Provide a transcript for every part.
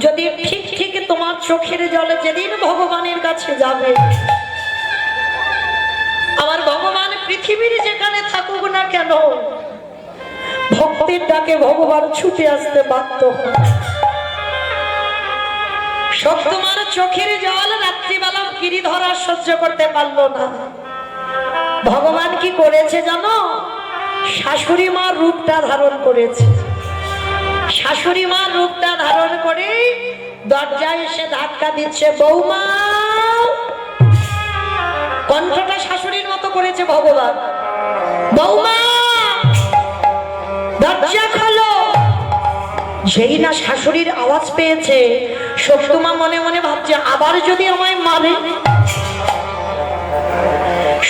যদি ঠিক ঠিক তোমার চোখের জলে যেদিন ভগবানের কাছে যাবে, আমার ভগবান পৃথিবীর যেখানে থাকুক না কেন, ভক্তের ডাকে ভগবান ছুটে আসতে বাধ্য হয়। সব তোমার চোখের জল রাত্রিবেলা গিরিধর আর সহ্য করতে পারলো না। ভগবান কি করেছে জানো? শাশুড়ি মার রূপটা ধারণ করেছে। শাশুড়ি মার রূপটা ধারণ করে দরজায় এসে ধাক্কা দিচ্ছে, বৌমা। কণ্ঠটা শাশুড়ির মতো করেছে ভগবান, বৌমা দরজা খোলো। যেই না শাশুড়ির আওয়াজ পেয়েছে, সত্যমা মনে মনে ভাবছে আবার যদি আমায় মারে।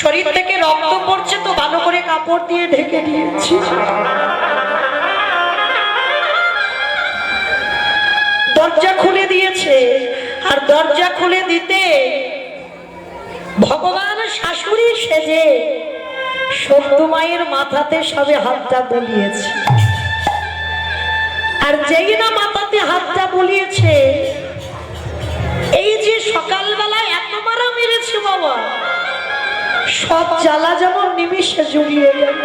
শরীর থেকে রক্ত পড়ছে তো ভালো করে কাপড় দিয়ে ঢেকে দিয়েছি। দরজা খুলে দিয়েছে, আর দরজা খুলে দিতে ভগবান শাশুড়ি সেজে সত্যমায়ের মাথাতে সবে হাতটা বুলিয়েছে। আর যেই না মাথাতে হাতটা বুলিয়েছে, এই যে সকালবেলা এত মারা মেরেছে বাবা, সব জ্বালা যেমন নিমিষে জুড়িয়ে গেল।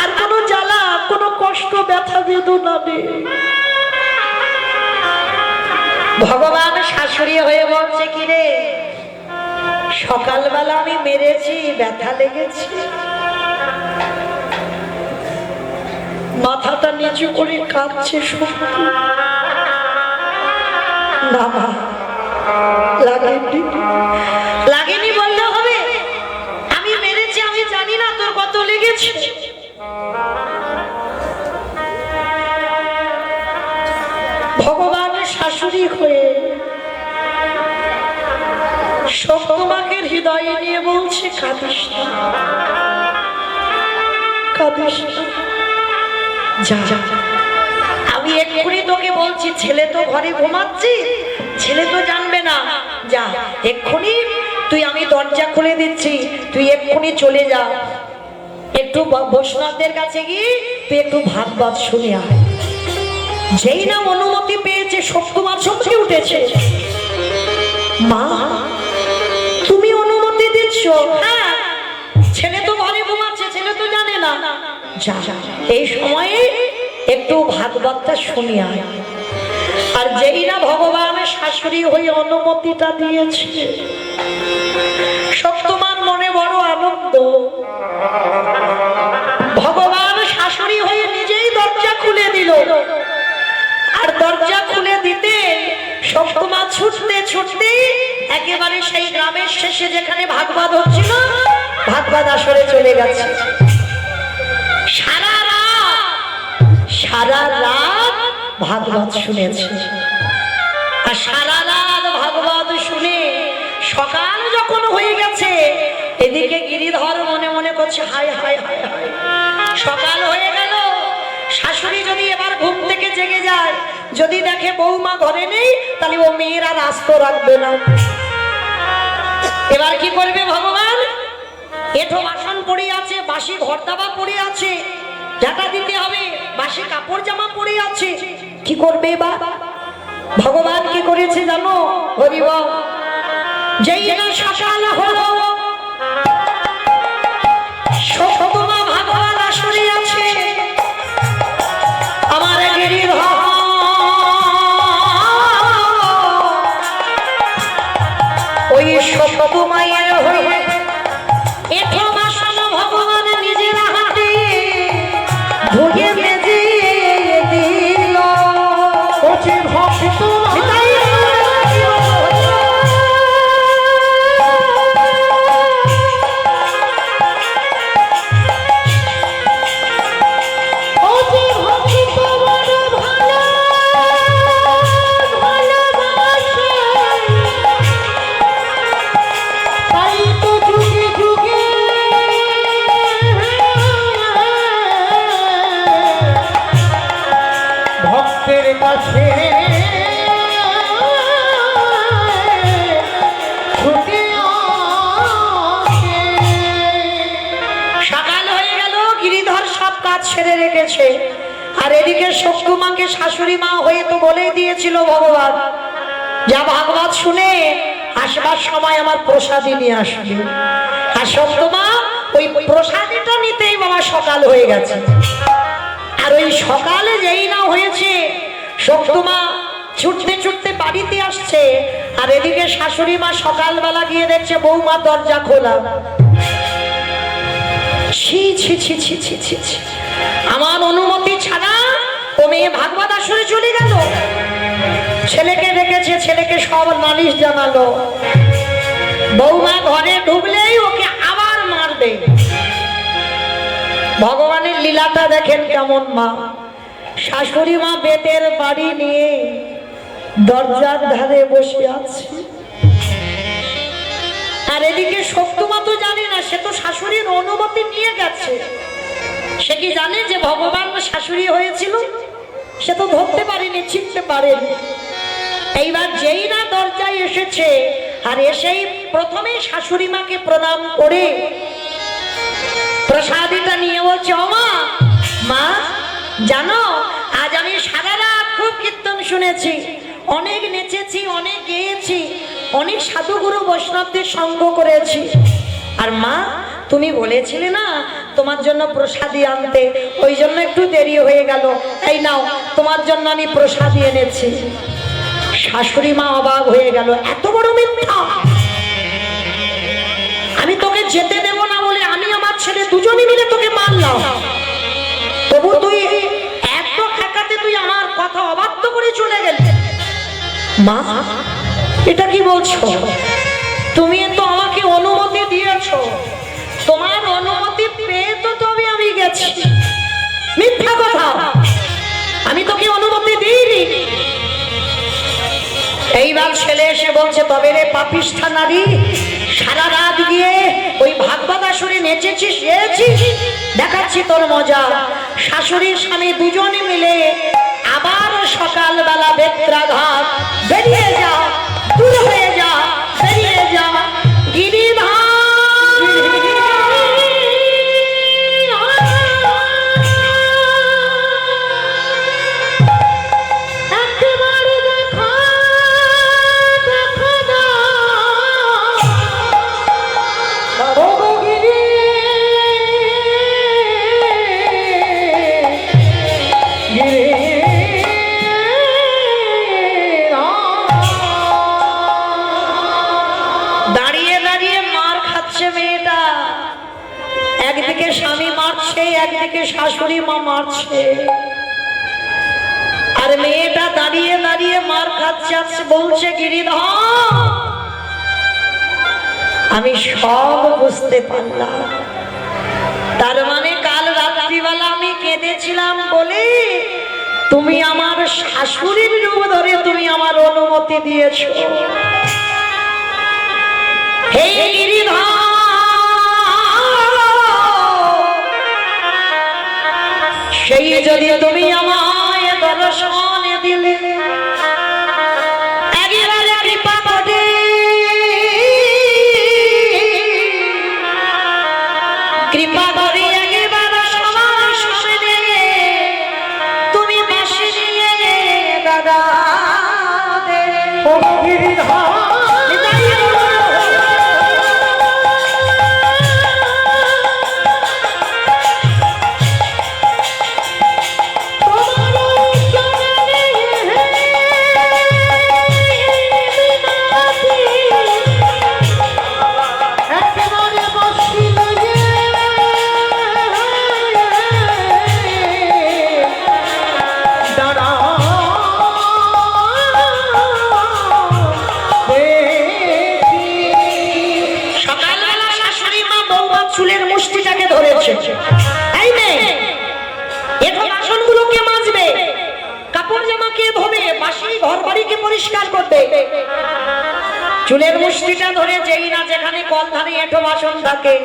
আর কোনো জ্বালা, কোনো কষ্ট, ব্যথা বেদনা নেই। ভগবান শাশুড়ি হয়ে বলছে, কি রে সকালবেলা আমি মেরেছি, ব্যথা লেগেছে? মাথাটা নিচু করে কাঁদছে। না লাগেনি, লাগেনি বললে হবে? আমি মেরেছি, আমি জানি না তোর কত লেগেছে। ভগবান শাশুড়ি হয়ে সত্যমাকে হৃদয়ে নিয়ে বলছে, কাঁদিস না, কাঁদিস না, যা যা। আমি এক্ষুনি তোকে বলছি, ছেলে তো ঘরে ঘুমাচ্ছি, ছেলে তো জানবে না, যা এক্ষুনি তুই, আমি দরজা খুলে দিচ্ছি, তুই এক্ষুনি চলে যা, একটু বৈষ্ণবদের কাছে গিয়ে তুই একটু ভাগবত শুনে আয়। যেই না অনুমতি পেয়েছে, সত্যমার চমকে উঠেছে। মা তুমি অনুমতি দিচ্ছ? হ্যাঁ, ছেলে তো ঘরে ঘুমাচ্ছে, ছেলে তো জানে না, যা এই সময়ে একটু ভাগবতটা শুনে আয়। আর যেই না ভগবান শাশুড়ি হয়ে অনুমতিটা দিয়েছে, সত্যমার মনে বড় আনন্দ। ভগবান শাশুড়ি হয়ে নিজেই দরজা খুলে দিল। আর দরজা খুলে দিতে সত্যমা ছুটতে ছুটতে একেবারে সেই গ্রামের শেষে যেখানে ভাগবত হচ্ছিল, ভাগবত আসরে চলে গেছে। সারা রাত ভাগবত শুনেছে। আর সারা রাত ভাগবত শুনে সকাল যখন হয়ে গেছে, এদিকে গিরিধর মনে মনে করছে, হায় হায় হায় হায়, সকাল হয়ে গেল। শাশুড়ি যদি এবার ঘুম থেকে জেগে যায়, যদি দেখে বৌমা ঘরে নেই, তাহলে ও মেয়ের আর আস্ত রাখবে না। এবার কি করবে ভগবান? এঠো বাসন পড়ে আছে, বাসি ঘর দাবা পড়ে আছে, ঝাঁটা দিতে হবে, বাসি কাপড় জামা পড়ে আছে, কি করবে এবার? ভগবান কি করেছে জানো? হরি বল। যেই না সকাল হলো, সত্যমা ভাগবত আসরে আছে। আমার গিরিধর ওই সত্যমায়ের হয়ে এঠো বাসন ভগবান নিজের হাতে ধুয়ে মেজে দিল। আর এদিকে শক্তিমাকে শাশুড়ি মা হয়ে তো বলেই দিয়েছিল ভগবান, যা ভাগবত শুনে আসবার সময় আমার প্রসাদী নিয়ে আসবে। আর শক্তিমা ওই প্রসাদীটা নিতেই বাবা সকাল হয়ে গেছে। আর ওই সকালে যেই না হয়েছে, শক্তিমা ছুটতে ছুটতে বাড়িতে আসছে, আর এদিকে শাশুড়ি মা সকালবেলা গিয়ে দেখছে বৌমা দরজা খোলা। ছি ছি ছি ছি ছি ছি ছি, আমার অনুমতি ছাড়া ও মেয়ে ভাগবত আসরে চলে গেল। ছেলেকে ডেকেছে, ছেলেকে সব নালিশ জানালো। বৌমা ঘরে ঢুকলেই ওকে আবার মারবে। ভগবানের লীলাটা দেখেন কেমন। মা শাশুড়ি মা বেতের বাড়ি নিয়ে দরজার ধারে বসে আছে, আর এদিকে শক্তিমা তো জানে না, সে তো শাশুড়ির অনুমতি নিয়ে গেছে। সে কি জানে যে ভগবান শাশুড়ি হয়েছিল? সে তো ধরতে পারেনি, চিনতে পারেনি। এইবার যেই না দরজায় এসেছে, আর এসেই প্রথমে শাশুড়ি মাকে প্রণাম করে প্রসাদীটা নিয়ে বলছে, ও মা, মা জানো আজ আমি সারা রাত খুব কীর্তন শুনেছি, অনেক নেচেছি, অনেক গেয়েছি, অনেক সাধুগুরু বৈষ্ণবদের সঙ্গ করেছি। আর মা তুমি বলেছিলে না তোমার জন্য প্রসাদী আনতে, ওই জন্য একটু দেরি হয়ে গেল। এই নাও তোমার জন্য আমি প্রসাদী এনেছি। শাশুড়ি মা অবাক হয়ে গেল, এত বড় মিথ্যা! আমি তোকে যেতে দেব না বলে আমি আমার ছেলে দুজনে মিলে তোকে মারলাম, তবু তুই এত ঠেকাতে তুই আমার কথা অবাধ্য করে চলে গেলি। মা এটা কি বলছো? তুমি তো আমাকে অনুমতি দিয়েছো, তোমার অনুমতি পেয়ে তো তবে আমি গেছি। মিথ্যা কথা, আমি তোকে অনুমতি দিইনি। এইবার ছেলে এসে বলছে, তবে রে পাপিষ্ঠা নারী, সারা রাত গিয়ে ওই ভাগবত আসরে নেচেছিস, গেয়েছিস, দেখাচ্ছি তোর মজা। শাশুড়ি স্বামী দুজনে মিলে আবার সকালবেলা বেত্রাঘাত, বেরিয়ে যা, দূর হয়ে যা, বেরিয়ে যা। গিরিধাম একদিকে স্বামী মারছে, একদিকে শাশুড়ি মা মারছে, আর মেয়েটা দাঁড়িয়ে দাঁড়িয়ে মার খাচ্ছে, বলছে, গিরিধাম আমি সব বুঝতে পারলাম। তার মানে কাল রাত্রিবেলা আমি কেঁদেছিলাম বলে তুমি আমার শাশুড়ির রূপ ধরে তুমি আমার অনুমতি দিয়েছো। হে গিরিধাম, সেই যদি তুমি আমায় দর্শন দিলে, একেবারে কৃপা করে কৃপা করে একেবারে সবার সামনে তুমি পাশে নিয়ে দাদা চুলের মুষ্টিটাকে ধরেছে। এই মেয়ে, এখন বাসনগুলোকে মাজবে, কাপড় জামাকে ধোবে, বাসি ঘর বাড়িকে পরিষ্কার করবে। চুলের মুষ্টিটা ধরে যেই না যেখানে কল ধারে এঁটো বাসন থাকে,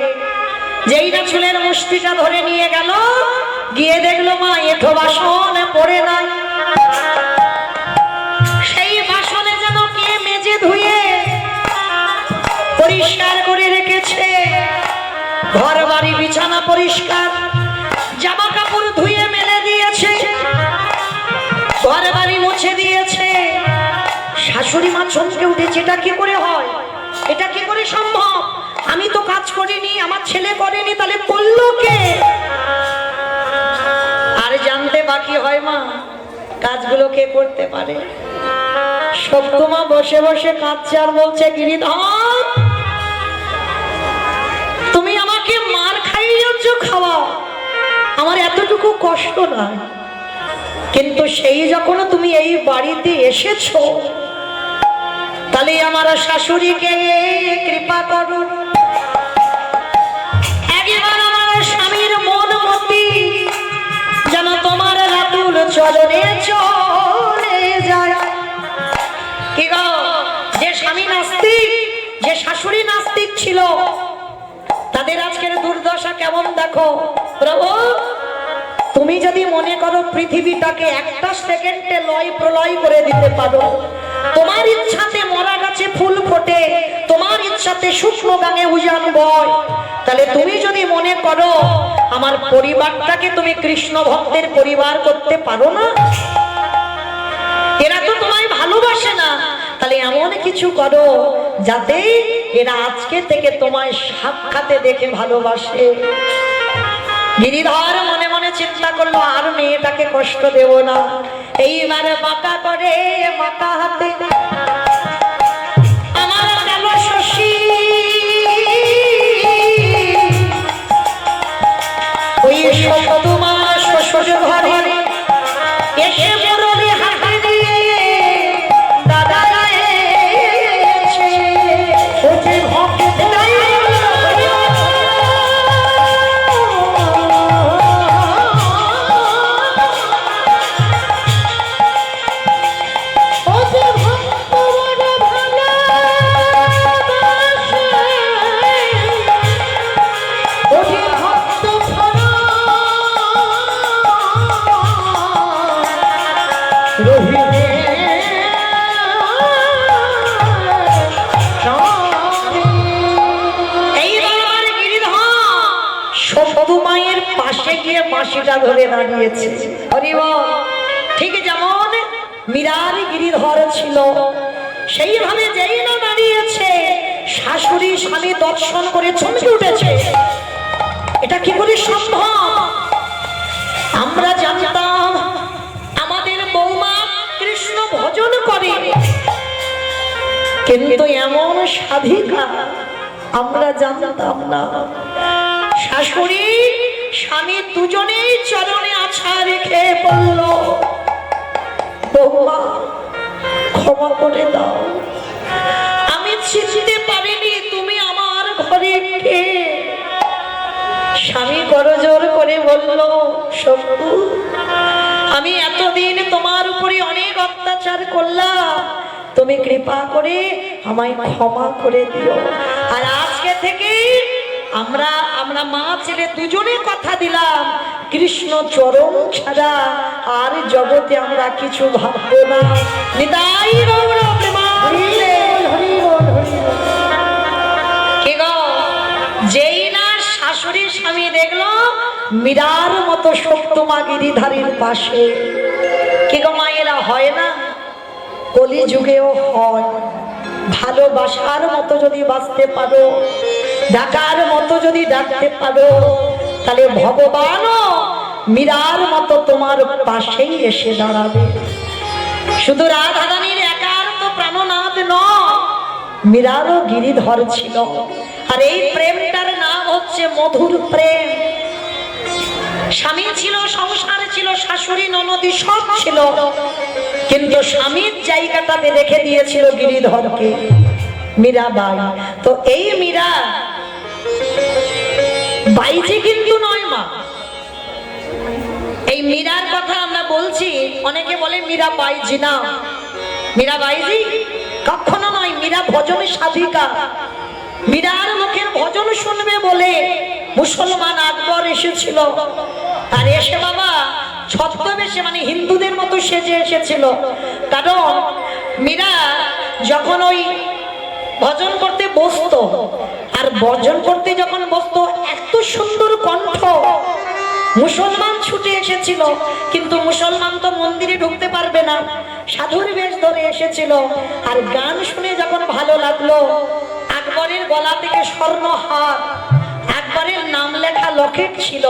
যেই না চুলের মুষ্টিটা ধরে নিয়ে গেল, গিয়ে দেখলো মা এঁটো বাসন পড়ে নাই। সেই বাসনে যেন কে মেজে ধুয়ে পরিষ্কার করে রেখেছে। ঘর বাড়ি বিছানা পরিষ্কার, জামা কাপড় ধুয়ে মেলে দিয়েছে। শাশুড়ি মা চমকে উঠেছে, এটা কি করে হয়, এটা কি করে সম্ভব? আমি তো কাজ করিনি, আমার ছেলে করেনি, তাহলে করলো কে? আর জানতে বাকি হয় মা কাজগুলো কে করতে পারে। সত্যমা বসে বসে কাঁদছে আর বলছে, গিরিধর তুমি আমাকে মার খাইয়েছ, খাওয়া আমার এতটুকু কষ্ট নয়, কিন্তু সেই যখন তুমি এই বাড়িতে এসেছো, তাহলে আমার শাশুড়িকে কৃপা করো, একবার আমার স্বামীর মন মতি যেন তোমার রাতুল চরণে চলে যায়। কি গো, যে স্বামী নাস্তিক, যে শাশুড়ি নাস্তিক ছিল, তাদের আজকের দুর্দশা কেমন দেখো। প্রভু তুমি যদি মনে করো পৃথিবীটাকে একটা সেকেন্ডে লয় প্রলয় করে দিতে পারো, তোমার ইচ্ছাতে মরা গাছে ফুল ফোটে, তোমার ইচ্ছাতে শুষ্ক গাঙে উজান বয়, তাহলে তুমি যদি মনে করো আমার পরিবারটাকে তুমি কৃষ্ণ ভক্তের পরিবার করতে পারো না, এরা তো তোমায় ভালোবাসে না, তাহলে এমন কিছু করো যাতে এরা আজকে থেকে তোমায় সাক্ষাতে দেখে ভালোবাসে। গিরিধর মনে মনে চিন্তা করলো, আর মেয়েটাকে কষ্ট দেব না। এইবারে বাঁকা করে বাঁকা হাতে আমার গেল শশী, ওই তোমার শ্বশুর ঘরে এসে মুরলি হাতে দিয়ে দাদা গায়েছে, ও যে ভক্ত বাঁশিটা ধরে দাঁড়িয়েছে। ঠিক যেমন মীরার গিরিধর ছিল, সেইভাবে যেই না দাঁড়িয়েছে, শাশুড়ি স্বামী দর্শন করে চমকে উঠেছে। এটা কি করে সম্ভব? আমরা জানতাম আমাদের বৌমা কৃষ্ণ ভজন করে, কিন্তু এমন সাধিকা আমরা জানতাম না। শাশুড়ি স্বামী দুজনেই চরণে আছা রেখে বলল, বৌমা ক্ষমা করে দাও, আমি চিনতে পারিনি তুমি আমার ঘরে কে। স্বামী করজোর করে বলল, শম্ভু আমি এতদিন তোমার উপরে অনেক অত্যাচার করলাম, তুমি কৃপা করে আমায় ক্ষমা করে দিও। আর আজকে থেকে আমরা মা ছেলে দুজনে কথা দিলাম, কৃষ্ণ চরণ ছাড়া আর জগতে আমরা কিছু ভাববো না। নিতাই গৌর প্রেমানন্দে। কি গো, যেই না শাশুড়ি স্বামী দেখলো মীরার মতো সত্যমা গিরিধারীর পাশে, কি গো মায়েরা হয় না? কলিযুগেও হয়। ভালোবাসার মতো যদি বাঁচতে পারো, ডাকার মতো যদি ডাকতে পারো, তাহলে ভগবানও মীরার মতো তোমার পাশেই এসে দাঁড়াবে। শুধু রাধারানীর একার তো প্রাণনাথ নয়, মীরারও গিরিধর ছিল। আর এই প্রেমটার নাম হচ্ছে মধুর প্রেম। স্বামী ছিল, সংসার ছিল, শাশুড়ি ননদী সব ছিল, কিন্তু স্বামীর জায়গাটাতে রেখে দিয়েছিল গিরিধরকে, মীরাবাই। তো এই মীরা বাইজি কিন্তু নয় মা। এই মীরার কথা আমরা বলছি, অনেকে বলে মীরা বাইজি না, মীরা বাইজি কখনো নয়। মীরা ভজনের সাধিকা। মীরার মুখের ভজন শুনবে বলে মুসলমান আকবর এসেছিল। আর এসে বাবা ছদ্মবেশে, মানে হিন্দুদের মতো সেজে এসেছিল। কারণ মীরা যখন ওই ভজন করতে বসতো, আর ভজন করতে যখন বসতো, এত সুন্দর কণ্ঠ, মুসলমান ছুটে এসেছিল। কিন্তু মুসলমান তো মন্দিরে ঢুকতে পারবে না, সাধুর বেশ ধরে এসেছিল। আর গান শুনে যখন ভালো লাগলো, আকবরের গলা থেকে স্বর্ণহার, আকবরের নাম লেখা লকেট ছিল,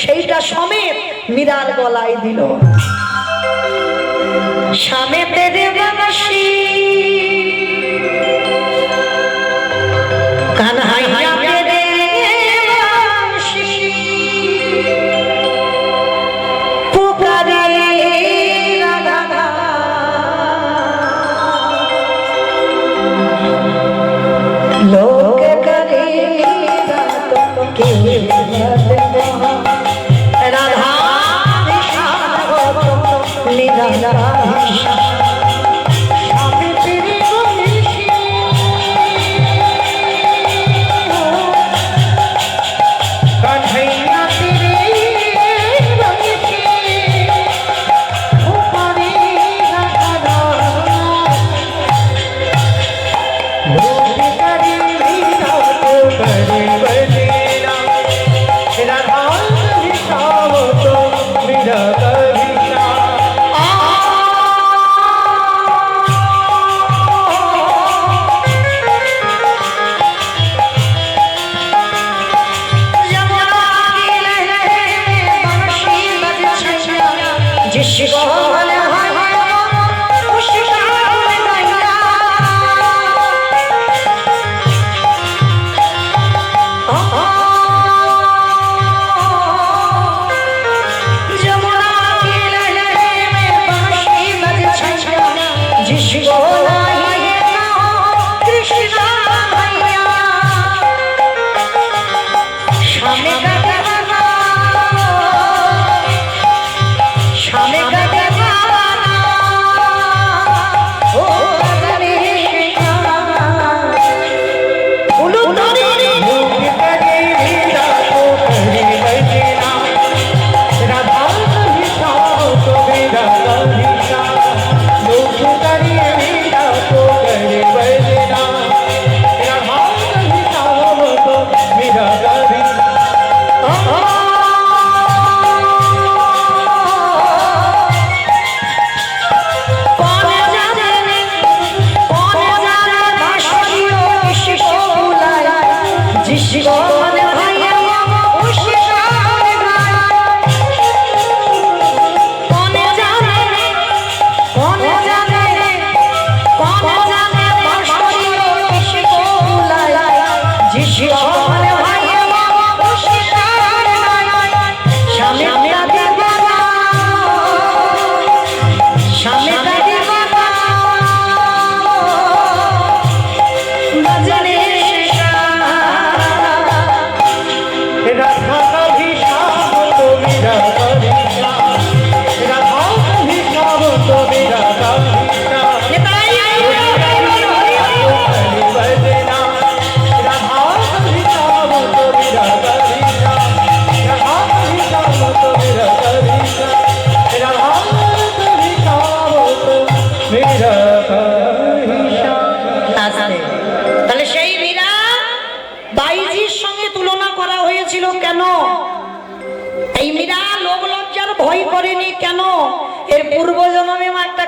সেইটা সমেত মীরার গলায় দিল। শামে তেরে বাবাসি কানহাইয়া তেরে বাবাসি পুকারে রাধা লোক করে কে রাধা নিরালা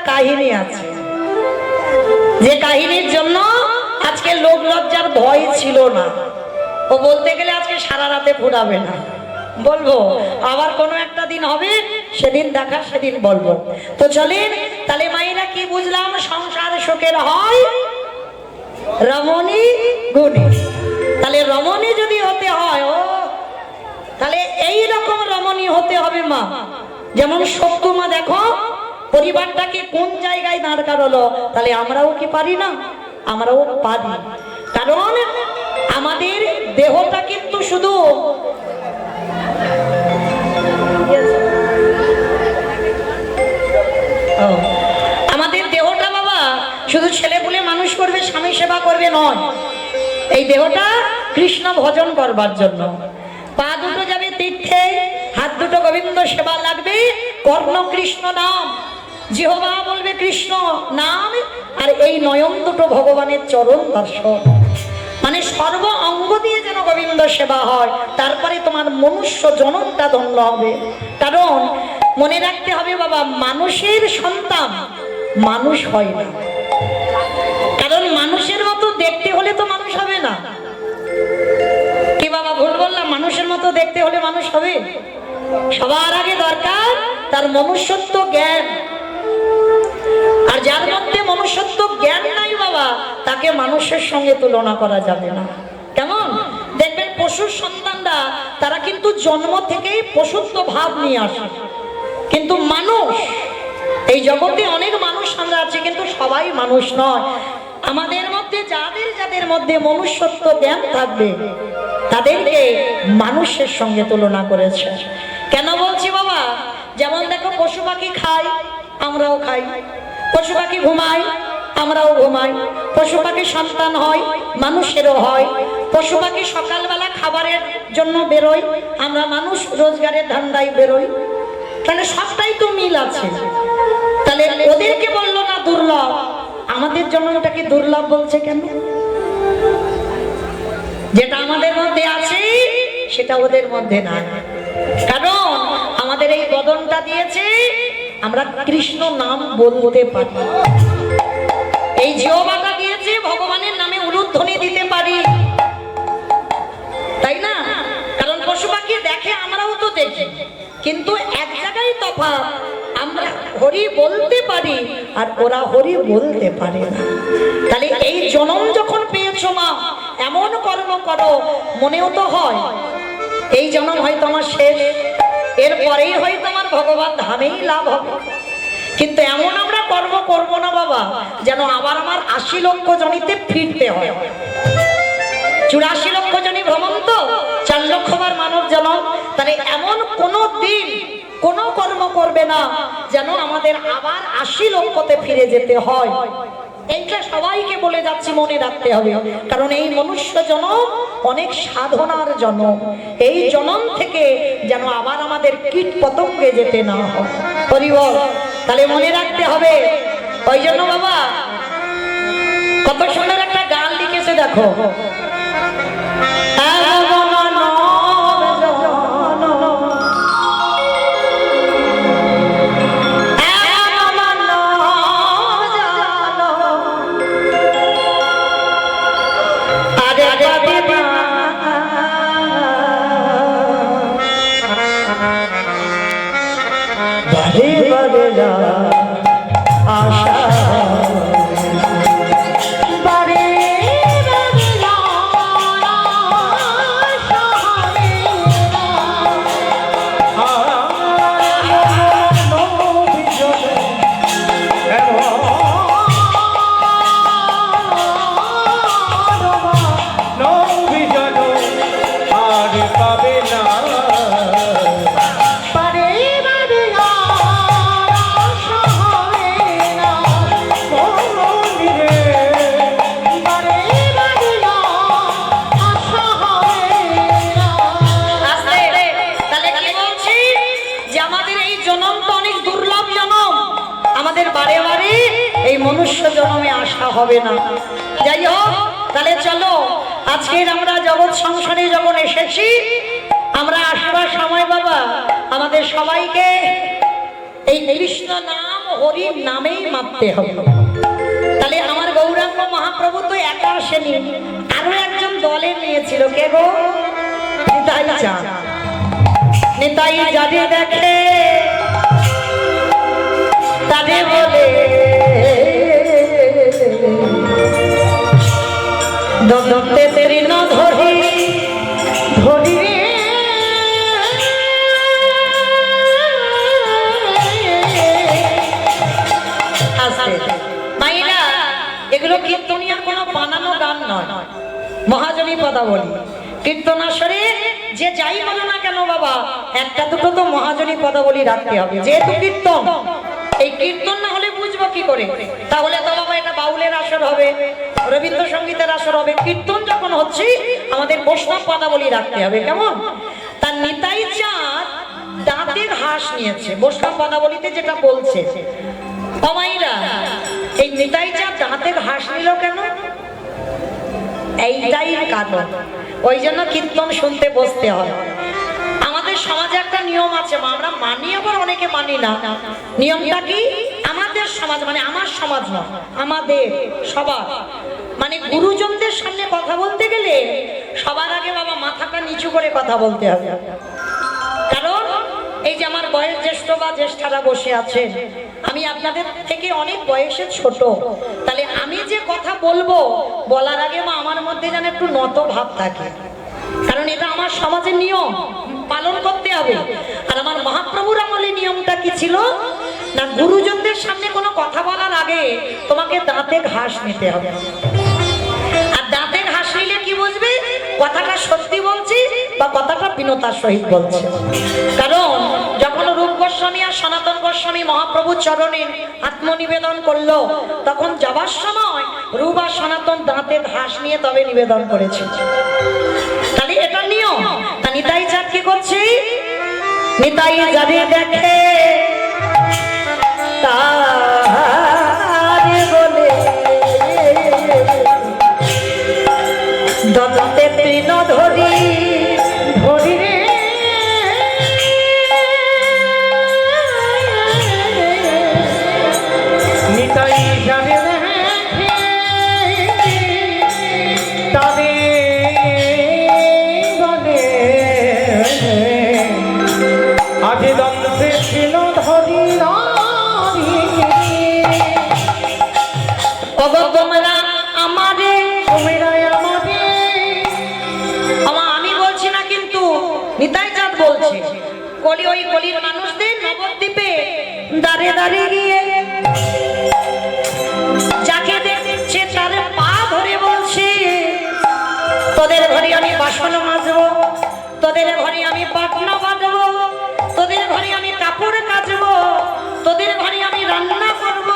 কাহিনী আছে, যে কাহিনীর জন্য আজকে লোক লজ্জার ভয় ছিল না। ও বলতে গেলে আজকে সারা রাতে ফুরাবে না, বলবো আবার কোনো একটা দিন হবে, সেদিন দেখা সেদিন বলবো। তো চলেন তাহলে মাইরা কি বুঝলাম, সংসার সুখের হয় রমণী গুণী। তাহলে রমণী যদি হতে হয়, ও তাহলে এই রকম রমণী হতে হবে মা। যেমন সত্যু মা দেখো পরিবারটাকে কোন জায়গায় দাঁড় করালো, তাহলে আমরাও কি পারি না? আমরাও পারি, কারণ আমাদের দেহটা কিন্তু শুধু আমাদের দেহটা বাবা শুধু ছেলে পুলে মানুষ করবে, স্বামী সেবা করবে নয়। এই দেহটা কৃষ্ণ ভজন করবার জন্য। পা দুটো যাবে তীর্থে, হাত দুটো গোবিন্দ সেবা লাগবে, কর্ণ কৃষ্ণ নাম, জিহ্বা বলবে কৃষ্ণ নাম, আর এই নয়ন দুটো ভগবানের চরণ দর্শন। মানে সর্ব অঙ্গ দিয়ে যেন গোবিন্দ সেবা হয়, তারপরে তোমার মনুষ্য জনমটা ধন্য হবে। কারণ মনে রাখতে হবে বাবা, মানুষের সন্তান মানুষ হয় না। কারণ মানুষের মতো দেখতে হলে তো মানুষ হবে না। কি বাবা ভুল বললাম? মানুষের মতো দেখতে হলে মানুষ হবে? সবার আগে দরকার তার মনুষ্যত্ব জ্ঞান। আর যার মধ্যে মনুষ্যত্ব জ্ঞান নাই বাবা, তাকে মানুষের সঙ্গে তুলনা করা যাবে না। কেমন দেখবেন পশুর সন্তানরা, তারা কিন্তু জন্ম থেকেই পশুত্ব ভাব নিয়ে আসে। কিন্তু মানুষ, এই জগতে অনেক মানুষ আমরা আছি, কিন্তু সবাই মানুষ নয়। আমাদের মধ্যে যাদের যাদের মধ্যে মনুষ্যত্ব জ্ঞান থাকবে, তাদেরকে মানুষের সঙ্গে তুলনা করেছে। কেন বলছি বাবা? যেমন দেখো, পশু পাখি খায়, আমরাও খাই। পশু পাখি ঘুমায়, আমরাও ঘুমাই। পশু পাখি সন্তান হয়, মানুষেরও হয়। পশু পাখি সকালবেলা খাবারের জন্য বেরোয়, আমরা মানুষ রোজগারের ধান্দায় বেরোই। তাহলে সবটাই তো মিল আছে। তাহলে ওদেরকে বললো না দুর্লভ, আমাদের জন্য ওটাকে দুর্লভ বলছে কেন? যেটা আমাদের মধ্যে আছে সেটা ওদের মধ্যে নাই। কারণ আমাদের এই বদনটা দিয়েছে, আমরা কৃষ্ণ নাম বলতে পারি। এই জিহ্বাটা দিয়েছে, ভগবানের নামে উলুধ্বনি দিতে পারি, তাই না? কারণ পশু পাখি দেখে, আমরাও তো দেখি, কিন্তু এক জায়গায় তফাৎ। আমরা হরি বলতে পারি আর ওরা হরি বলতে পারে না। তাহলে এই জনম যখন পেয়েছো মা, এমন কর্ম করো, মনেও তো হয় এই জনম হয়তো আমার শেষ, এরপরেই হয়তো আমার ভগবান ধামেই লাভ হবে। কিন্তু এমন আমরা কর্ম করবো না বাবা, যেন আবার আমার ৮০ লক্ষ জনিতে ফিরতে হয়। ৮৪ লক্ষ জনি ভ্রমণ তো, ৪ লক্ষবার মানব জনম। তাহলে এমন কোনো দিন কোনো কর্ম করবে না যেন আমাদের আবার ৮০ লক্ষতে ফিরে যেতে হয়। এইটা সবাইকে বলে যাচ্ছি, মনে রাখতে হবে। কারণ এই মনুষ্য জনম অনেক সাধনার জনম। এই জনম থেকে যেন আবার আমাদের কীট পতঙ্গে যেতে না হয়। হরি বল। তাহলে মনে রাখতে হবে। ওই জন্য বাবা কত সুন্দর একটা গান লিখেছে দেখো। মনুষ্য জন্মে আসা হবে না। যাই হোক, তাহলে চলো আজকের আমরা জগৎ সংসারে যখন এসেছি, আমরা আসবার সময় বাবা আমাদের সবাইকে এই কৃষ্ণ নাম হরির নামেই মাপতে হবে। তাহলে আমার গৌরাঙ্গ মহাপ্রভু তো একা আসেনি, আরো একজন দলে নিয়েছিল। কে গো? নিতাই চাঁদ। নিতাই যাদের দেখে তাদের বলে দমতে তেরি না ধরি ধরি মাইরা। এগুলো কীর্তনিয়ার কোনো বানানো গান নয়, মহাজনী পদাবলী। কীর্তনাশ্বরে যে যাই বলো না কেন বাবা, একটা দুটো তো মহাজনী পদাবলী রাখতে হবে। যেহেতু কীর্তন, এই কীর্তন না হলে বুঝবো কি করে? তাহলে তো বাবা এটা বাউলের আসর হবে, রবীন্দ্রসঙ্গীতের আসর হবে। কীর্তন যখন হচ্ছে আমাদের বৈষ্ণব পদাবলী রাখতে হবে। কেমন? তার নিতাই চাঁদ দাঁতের হাঁস নিয়েছে বৈষ্ণব পদাবলীতে, যেটা বলছে অমাইরা। এই নিতাই চাঁদ দাঁতের হাঁস নিল কেন? এইটাই কারণ। ওই জন্য কীর্তন শুনতে বসতে হয়। আমাদের সমাজে একটা নিয়ম আছে, আমরা মানি আবার অনেকে মানি না। নিয়মটা কি? আমাদের সমাজ মানে আমার সমাজ না, আমাদের সবার, মানে গুরুজনদের সামনে কথা বলতে গেলে সবার আগে বাবা মাথাটা নিচু করে কথা বলতে হবে। কারণ এই যে আমার বয়স জ্যেষ্ঠ বা জ্যেষ্ঠারা বসে আছেন, আমি আপনাদের থেকে অনেক বয়সে ছোট, তাহলে আমি যে কথা বলবো বলার আগে মা আমার মধ্যে যেন একটু নত ভাব থাকে, কারণ এটা আমার সমাজের নিয়ম, পালন করতে হবে। আর আমার মহাপ্রভুর আমলে নিয়মটা কি ছিল না, গুরুজনদের সামনে কোনো কথা বলার আগে তোমাকে দাঁতে ঘাস নিতে হবে। আর দাঁতে ঘাস নিলে কি বুঝবে কথাটা সত্যি বলছি বা কথাটা বিনতার সহিত বলছি। কারণ যখন রূপ গোস্বামী আর সনাতন গোস্বামী মহাপ্রভুর চরণে আত্মনিবেদন করলো, তখন যাবার সময় রূপ আর সনাতন দাঁতে ঘাস নিয়ে তবে নিবেদন করেছে। তাহলে এটা নিয়ম। তা নিতাই চাঁদ কি করছি, নিতাই যারে দেখে তার বলে দলতে তৃণ ধরি ধরি রে, নিতাই যারে দেখে তারে বলে আগে দন্তে ছিল ধরি তোমরা আমারে আমি বলছি না, কিন্তু নিতাই চাঁদ বলছে। কলি ওই কলির মানুষদের নবদ্বীপে দাঁড়ে দাঁড়িয়ে গিয়ে যাকে দেখছে তার পা ধরে বলছে, তোদের ঘরে আমি বাসন মাজবো, তোদের ঘরে আমি পাটনা বাঁধবো, তোদের ঘরে আমি কাপড় কাচবো, তোদের ঘরে আমি রান্না করব,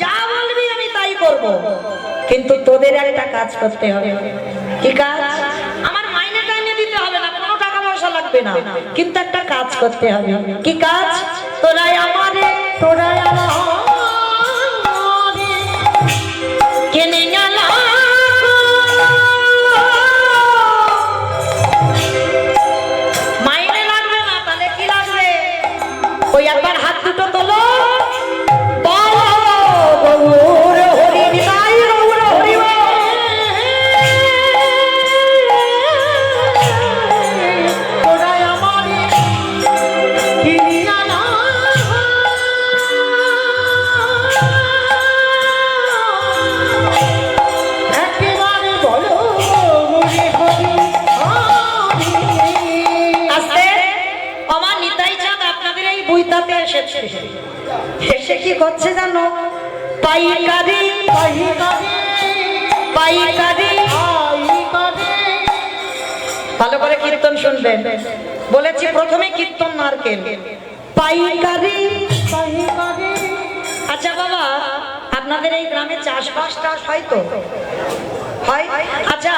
যা বলবি আমি তাই করব, কিন্তু তোদের একটা কাজ করতে হবে। কি কাজ? আমার মাইনে টাইনে দিতে হবে না, কোনো টাকা পয়সা লাগবে না, কিন্তু একটা কাজ করতে হবে। কি কাজ? তোরাই আমারে কেনে গেল, মাইনে লাগবে না, তাহলে কি লাগবে? ওই একবার হাত দুটো তোলো, বলো গৌর হরি নিতাই গৌর হরি বল। তোরাই আমারে কিনিয়া না একেবারে বলো হরি হরি আস্তে আমার নিতাই চাঁদ আপনাদের এই বইটাতে এসেছে, এসে কি করছে জানো? পাইকারি পাইকারি ভালো করে কীর্তন শুনবেন, বলেছি প্রথমে কীর্তন নারকেল, পাইকারি। আচ্ছা বাবা, আপনাদের এই গ্রামে চাষবাসটা হয় তো? হয়। আচ্ছা,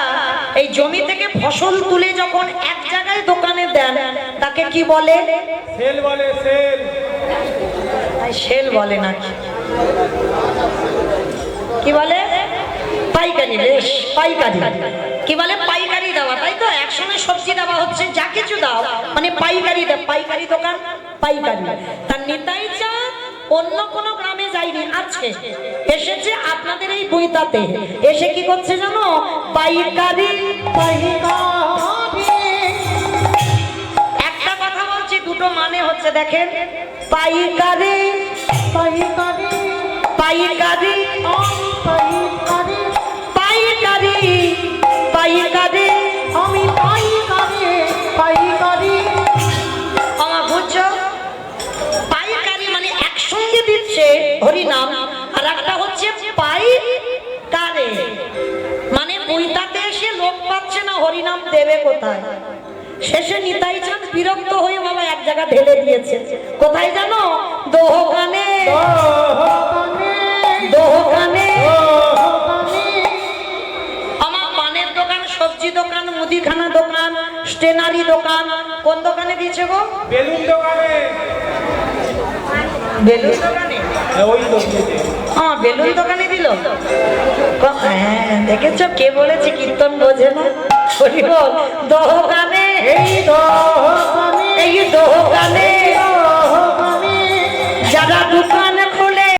এই জমি থেকে ফসল তুলে যখন এক জায়গায় দোকানে দেন তাকে কি বলে? সেল বলে, সেল। সেল বলে নাকি? কি বলে? পাইকারি। বেশ, পাইকারি। কি বলে? পাইকারি দেওয়া, তাই তো? একসঙ্গে সবজি দেওয়া হচ্ছে, যা কিছু দাও মানে পাইকারি দাও, পাইকারি দোকান, পাইকারি। তার নিতাই চাঁদ অন্য কোনো গ্রামে যায়নি, আজকে এসেছে আপনাদের এই বইটাতে। এসে কি করছে জানো? পাইকারি। একটা কথা বলছি, দুটো মানে হচ্ছে, দেখেন, পাইকারি পাইকারি পাইকারি পাইকারি আমি পাইকারি আমার বুঝছো? পাইকারি মানে একসঙ্গে দিচ্ছে হরিনাম, আর একটা হচ্ছে পাইকারি মানে বইটাতে এসে লোক পাচ্ছে না, হরিনাম দেবে কোথায়? শেষে নিতাই চাঁদ বিরক্ত হয়ে বাবা এক জায়গা ঢেলে দিয়েছে। কোথায় জানো? দোকানে। দোকানে আমার পানের দোকান, সবজি দোকান, মুদিখানা দোকান, স্টেনারি দোকান। কোন দোকানে দিয়েছে গো? বেলুন দোকানে। বেলুন দোকানে? ওই দোকানে। বেলুন দোকানে দিল। হ্যাঁ, দেখেছো কে বলেছে কীর্তন বোঝে না? দোকানে, এই দোকানে, এই দোকানে যারা দোকান